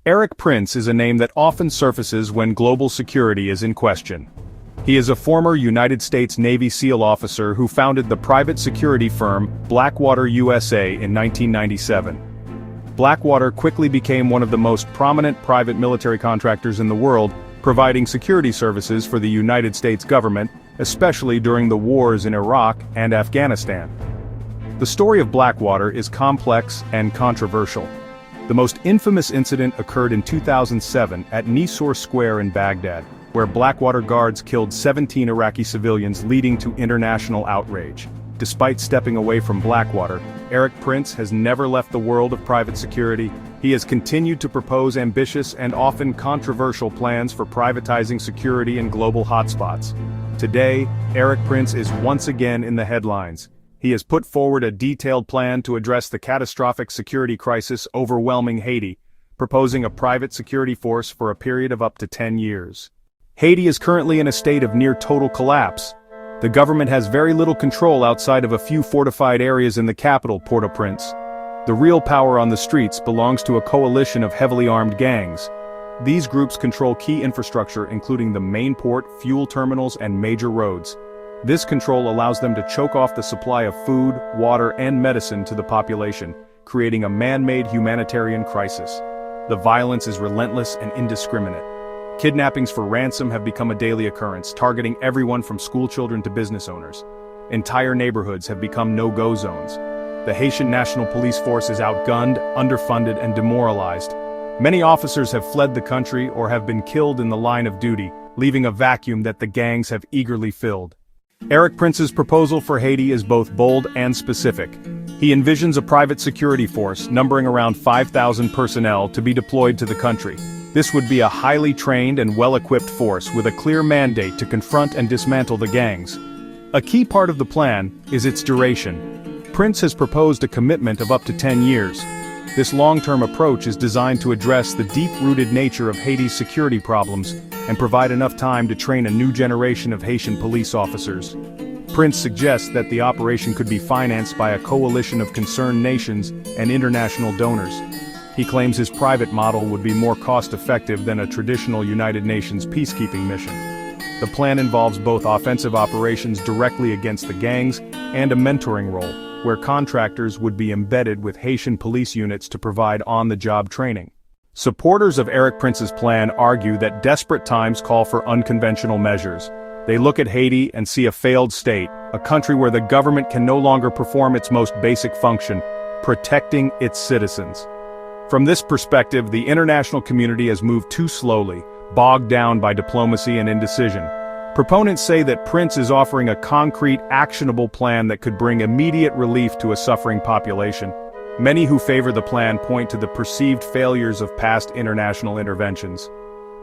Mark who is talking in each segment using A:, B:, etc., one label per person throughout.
A: Erik Prince is a name that often surfaces when global security is in question. He is a former United States Navy SEAL officer who founded the private security firm Blackwater USA in 1997. Blackwater quickly became one of the most prominent private military contractors in the world, providing security services for the United States government, especially during the wars in Iraq and Afghanistan. The story of Blackwater is complex and controversial. The most infamous incident occurred in 2007 at Nisour Square in Baghdad, where Blackwater guards killed 17 Iraqi civilians, leading to international outrage. Despite stepping away from Blackwater, Erik Prince has never left the world of private security. He has continued to propose ambitious and often controversial plans for privatizing security in global hotspots. Today, Erik Prince is once again in the headlines. He has put forward a detailed plan to address the catastrophic security crisis overwhelming Haiti, proposing a private security force for a period of up to 10 years. Haiti is currently in a state of near total collapse. The government has very little control outside of a few fortified areas in the capital, Port-au-Prince. The real power on the streets belongs to a coalition of heavily armed gangs. These groups control key infrastructure including the main port, fuel terminals, and major roads. This control allows them to choke off the supply of food, water, and medicine to the population, creating a man-made humanitarian crisis. The violence is relentless and indiscriminate. Kidnappings for ransom have become a daily occurrence, targeting everyone from schoolchildren to business owners. Entire neighborhoods have become no-go zones. The Haitian National Police Force is outgunned, underfunded, and demoralized. Many officers have fled the country or have been killed in the line of duty, leaving a vacuum that the gangs have eagerly filled. Erik Prince's proposal for Haiti is both bold and specific. He envisions a private security force, numbering around 5,000 personnel, to be deployed to the country. This would be a highly trained and well-equipped force with a clear mandate to confront and dismantle the gangs. A key part of the plan is its duration. Prince has proposed a commitment of up to 10 years. This long-term approach is designed to address the deep-rooted nature of Haiti's security problems and provide enough time to train a new generation of Haitian police officers. Prince suggests that the operation could be financed by a coalition of concerned nations and international donors. He claims his private model would be more cost-effective than a traditional United Nations peacekeeping mission. The plan involves both offensive operations directly against the gangs and a mentoring role, where contractors would be embedded with Haitian police units to provide on-the-job training. Supporters of Erik Prince's plan argue that desperate times call for unconventional measures. They look at Haiti and see a failed state, a country where the government can no longer perform its most basic function, protecting its citizens. From this perspective, the international community has moved too slowly, bogged down by diplomacy and indecision. Proponents say that Prince is offering a concrete, actionable plan that could bring immediate relief to a suffering population. Many who favor the plan point to the perceived failures of past international interventions.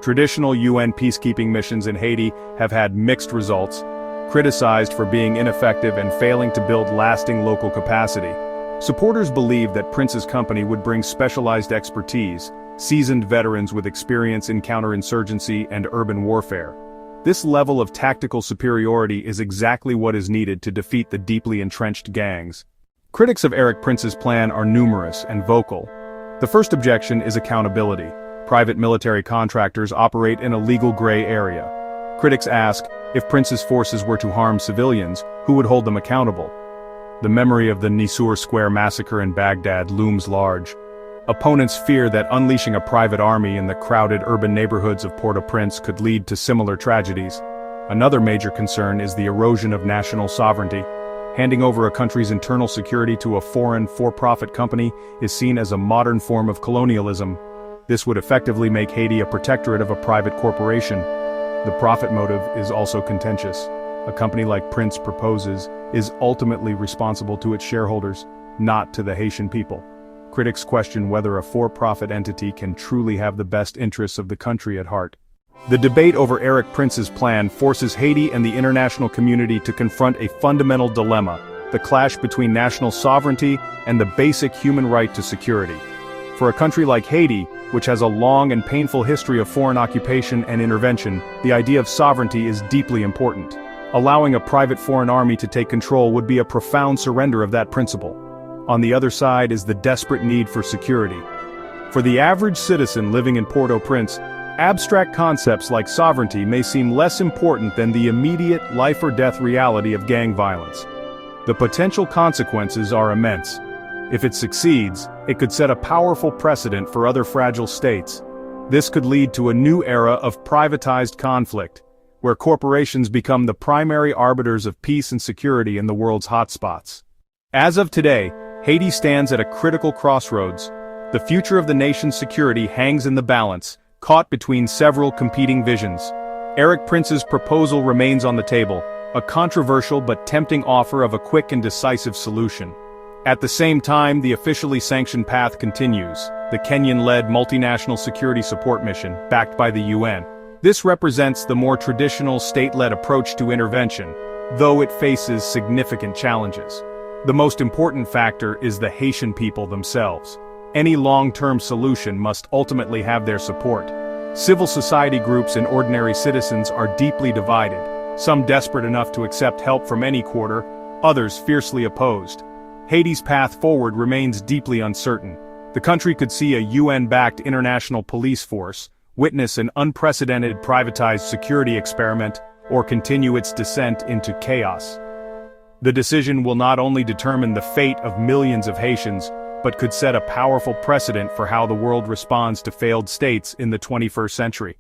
A: Traditional UN peacekeeping missions in Haiti have had mixed results, criticized for being ineffective and failing to build lasting local capacity. Supporters believe that Prince's company would bring specialized expertise, seasoned veterans with experience in counterinsurgency and urban warfare. This level of tactical superiority is exactly what is needed to defeat the deeply entrenched gangs. Critics of Erik Prince's plan are numerous and vocal. The first objection is accountability. Private military contractors operate in a legal gray area. Critics ask, if Prince's forces were to harm civilians, who would hold them accountable? The memory of the Nisour Square massacre in Baghdad looms large. Opponents fear that unleashing a private army in the crowded urban neighborhoods of Port-au-Prince could lead to similar tragedies. Another major concern is the erosion of national sovereignty. Handing over a country's internal security to a foreign, for-profit company is seen as a modern form of colonialism. This would effectively make Haiti a protectorate of a private corporation. The profit motive is also contentious. A company like Prince proposes is ultimately responsible to its shareholders, not to the Haitian people. Critics question whether a for-profit entity can truly have the best interests of the country at heart. The debate over Erik Prince's plan forces Haiti and the international community to confront a fundamental dilemma: the clash between national sovereignty and the basic human right to security. For a country like Haiti, which has a long and painful history of foreign occupation and intervention, the idea of sovereignty is deeply important. Allowing a private foreign army to take control would be a profound surrender of that principle. On the other side is the desperate need for security. For the average citizen living in Port-au-Prince, abstract concepts like sovereignty may seem less important than the immediate life-or-death reality of gang violence. The potential consequences are immense. If it succeeds, it could set a powerful precedent for other fragile states. This could lead to a new era of privatized conflict, where corporations become the primary arbiters of peace and security in the world's hotspots. As of today, Haiti stands at a critical crossroads. The future of the nation's security hangs in the balance, caught between several competing visions. Erik Prince's proposal remains on the table, a controversial but tempting offer of a quick and decisive solution. At the same time, the officially sanctioned path continues, the Kenyan-led multinational security support mission, backed by the UN. This represents the more traditional state-led approach to intervention, though it faces significant challenges. The most important factor is the Haitian people themselves. Any long-term solution must ultimately have their support. Civil society groups and ordinary citizens are deeply divided, some desperate enough to accept help from any quarter, others fiercely opposed. Haiti's path forward remains deeply uncertain. The country could see a UN-backed international police force, witness an unprecedented privatized security experiment, or continue its descent into chaos. The decision will not only determine the fate of millions of Haitians, but could set a powerful precedent for how the world responds to failed states in the 21st century.